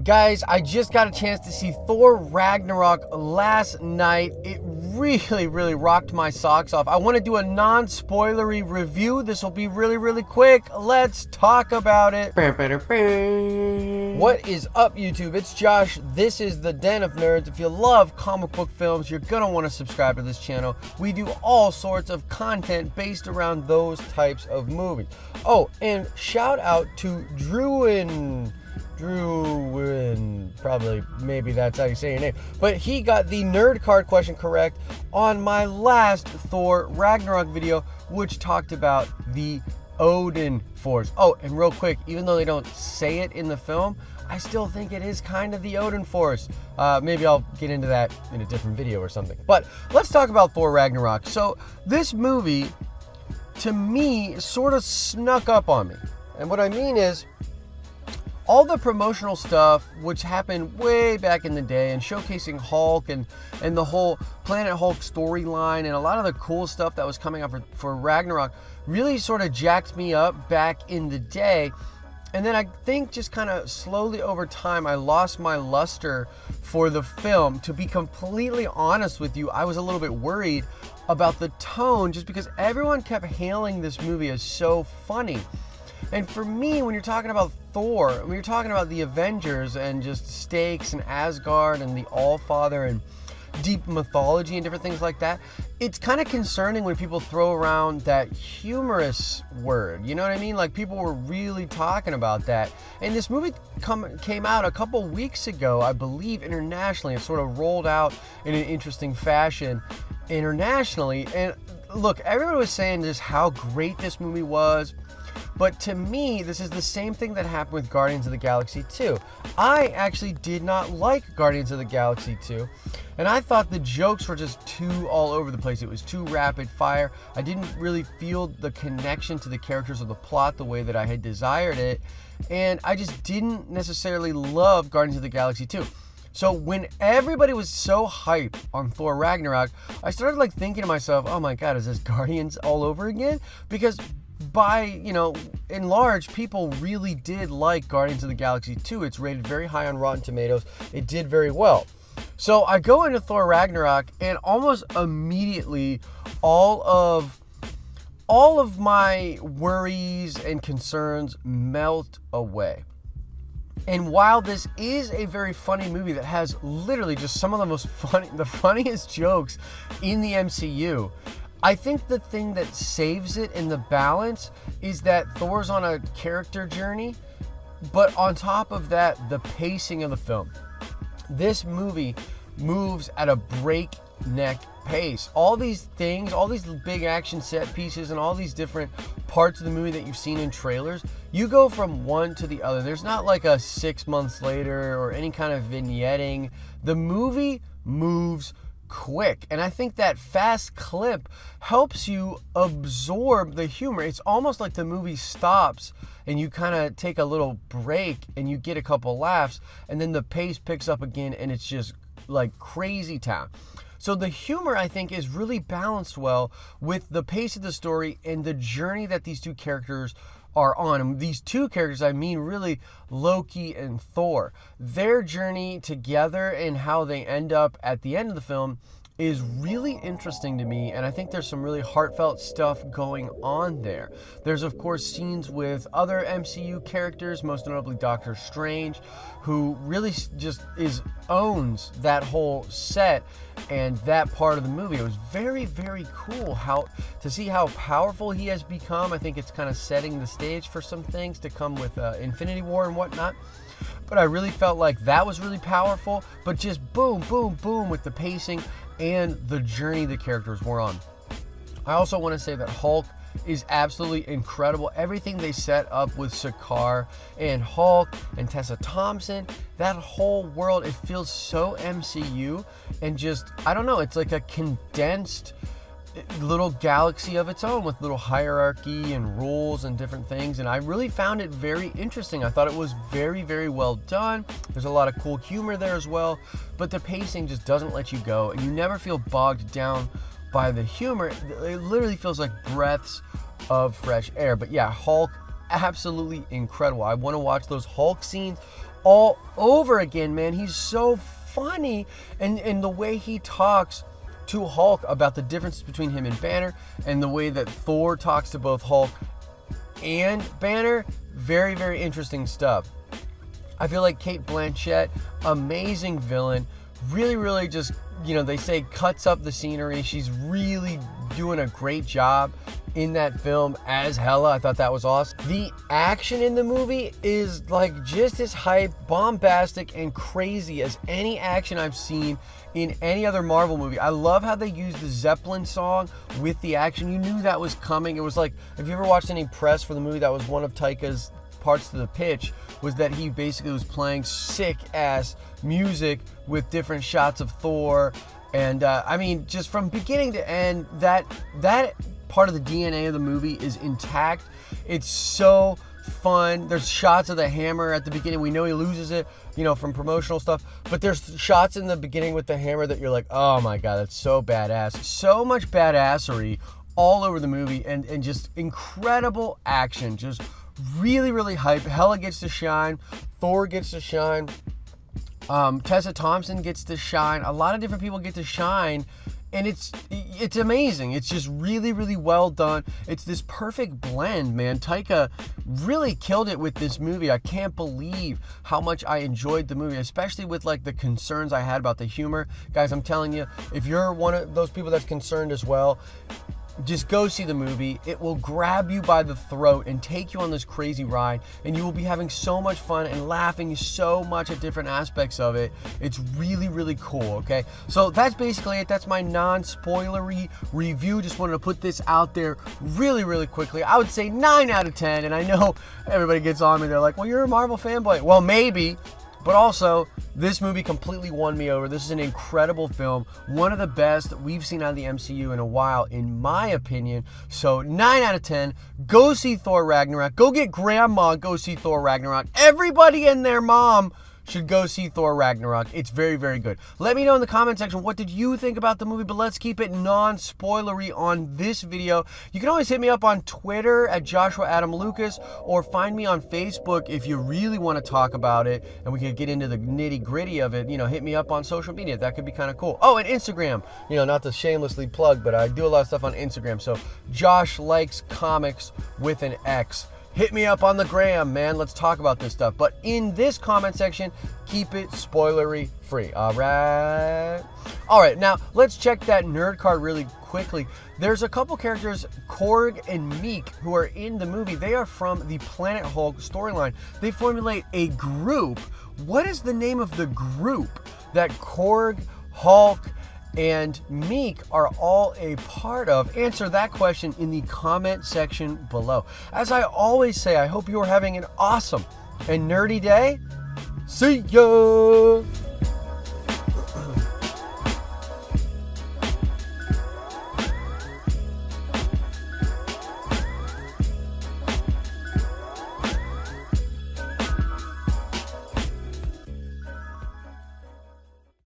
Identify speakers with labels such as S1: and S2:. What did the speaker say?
S1: Guys, I just got a chance to see Thor Ragnarok last night. It really rocked my socks off. I want to do a non-spoilery review. This will be really quick. Let's talk about it. What is up, YouTube? It's Josh. This is the Den of Nerds. If you love comic book films, you're going to want to subscribe to this channel. We do all sorts of content based around those types of movies. Oh, and shout out to Druin, probably, maybe that's how you say your name, but he got the nerd card question correct on my last Thor Ragnarok video, which talked about the Odin Force. Oh, and real quick, even though they don't say it in the film, I still think it is kind of the Odin Force. Maybe I'll get into that in a different video or something. But let's talk about Thor Ragnarok. So this movie, to me, sort of snuck up on me. And what I mean is, all the promotional stuff, which happened way back in the day, and showcasing Hulk and the whole Planet Hulk storyline and a lot of the cool stuff that was coming up for Ragnarok, really sort of jacked me up back in the day. And then I think just kind of slowly over time, I lost my luster for the film. To be completely honest with you, I was a little bit worried about the tone, just because everyone kept hailing this movie as so funny. And for me, when you're talking about Thor, when you're talking about the Avengers and just stakes and Asgard and the All-Father and deep mythology and different things like that, it's kind of concerning when people throw around that humorous word. You know what I mean? Like, people were really talking about that. And this movie came out a couple weeks ago, I believe, internationally. It sort of rolled out in an interesting fashion internationally. And look, everyone was saying just how great this movie was. But to me, this is the same thing that happened with Guardians of the Galaxy 2. I actually did not like Guardians of the Galaxy 2. And I thought the jokes were just too all over the place. It was too rapid fire. I didn't really feel the connection to the characters or the plot the way that I had desired it. And I just didn't necessarily love Guardians of the Galaxy 2. So when everybody was so hyped on Thor Ragnarok, I started thinking to myself, oh my God, is this Guardians all over again? Because in large, people really did like Guardians of the Galaxy 2. It's rated very high on Rotten Tomatoes. It did very well. So I go into Thor Ragnarok, and almost immediately, all of my worries and concerns melt away. And while this is a very funny movie that has literally just some of the funniest jokes in the MCU, I think the thing that saves it in the balance is that Thor's on a character journey, but on top of that, the pacing of the film. This movie moves at a breakneck pace. All these things, all these big action set pieces and all these different parts of the movie that you've seen in trailers, you go from one to the other. There's not like a 6 months later or any kind of vignetting. The movie moves quick, and I think that fast clip helps you absorb the humor. It's almost like the movie stops and you kind of take a little break and you get a couple laughs, and then the pace picks up again and it's just like crazy town. So the humor, I think, is really balanced well with the pace of the story and the journey that these two characters are on. And these two characters, I mean really Loki and Thor. Their journey together and how they end up at the end of the film is really interesting to me, and I think there's some really heartfelt stuff going on there. There's, of course, scenes with other MCU characters, most notably Doctor Strange, who really just owns that whole set and that part of the movie. It was very cool to see how powerful he has become. I think it's kind of setting the stage for some things to come with Infinity War and whatnot. But I really felt like that was really powerful, but just boom with the pacing and the journey the characters were on. I also want to say that Hulk is absolutely incredible. Everything they set up with Sakaar and Hulk and Tessa Thompson, that whole world, it feels so MCU, and just, I don't know, it's like a condensed little galaxy of its own with little hierarchy and rules and different things, and I really found it very interesting. I thought it was very well done. There's a lot of cool humor there as well, but the pacing just doesn't let you go, and you never feel bogged down by the humor. It literally feels like breaths of fresh air. But yeah, Hulk, absolutely incredible. I want to watch those Hulk scenes all over again, man. He's so funny, and the way he talks to Hulk about the difference between him and Banner, and the way that Thor talks to both Hulk and Banner, very, very interesting stuff. I feel like Cate Blanchett, amazing villain, really, really just, they say cuts up the scenery. She's really doing a great job in that film as Hela. I thought that was awesome. The action in the movie is like just as hype, bombastic, and crazy as any action I've seen in any other Marvel movie. I love how they used the Zeppelin song with the action. You knew that was coming. It was like, if you ever watched any press for the movie, that was one of Taika's parts to the pitch, was that he basically was playing sick ass music with different shots of Thor. And I mean, just from beginning to end, that part of the DNA of the movie is intact. It's so fun. There's shots of the hammer at the beginning. We know he loses it, from promotional stuff, but there's shots in the beginning with the hammer that you're like, oh my God, that's so badass. So much badassery all over the movie, and just incredible action. Just really, really hype. Hela gets to shine. Thor gets to shine. Tessa Thompson gets to shine. A lot of different people get to shine, and it's amazing. It's just really, really well done. It's this perfect blend, man. Taika really killed it with this movie. I can't believe how much I enjoyed the movie, especially with like the concerns I had about the humor. Guys, I'm telling you, if you're one of those people that's concerned as well, just go see the movie. It will grab you by the throat and take you on this crazy ride, and you will be having so much fun and laughing so much at different aspects of it. It's really, really cool, okay? So that's basically it. That's my non-spoilery review. Just wanted to put this out there really, really quickly. I would say 9 out of 10, and I know everybody gets on me. They're like, well, you're a Marvel fanboy. Well, maybe. But also, this movie completely won me over. This is an incredible film. One of the best we've seen out of the MCU in a while, in my opinion. So, 9 out of 10. Go see Thor Ragnarok. Go get grandma, go see Thor Ragnarok. Everybody and their mom should go see Thor Ragnarok. It's very, very good. Let me know in the comment section, what did you think about the movie? But let's keep it non-spoilery on this video. You can always hit me up on Twitter at Joshua Adam Lucas, or find me on Facebook if you really want to talk about it and we can get into the nitty-gritty of it. Hit me up on social media. That could be kind of cool. Oh, and Instagram. Not to shamelessly plug, but I do a lot of stuff on Instagram. So Josh Likes Comics with an X. Hit me up on the gram, man. Let's talk about this stuff. But in this comment section, keep it spoilery free. All right, now let's check that nerd card really quickly. There's a couple characters, Korg and Meek, who are in the movie. They are from the Planet Hulk storyline. They formulate a group. What is the name of the group that Korg, Hulk, and Meek are all a part of? Answer that question in the comment section below. As I always say, I hope you are having an awesome and nerdy day. See ya!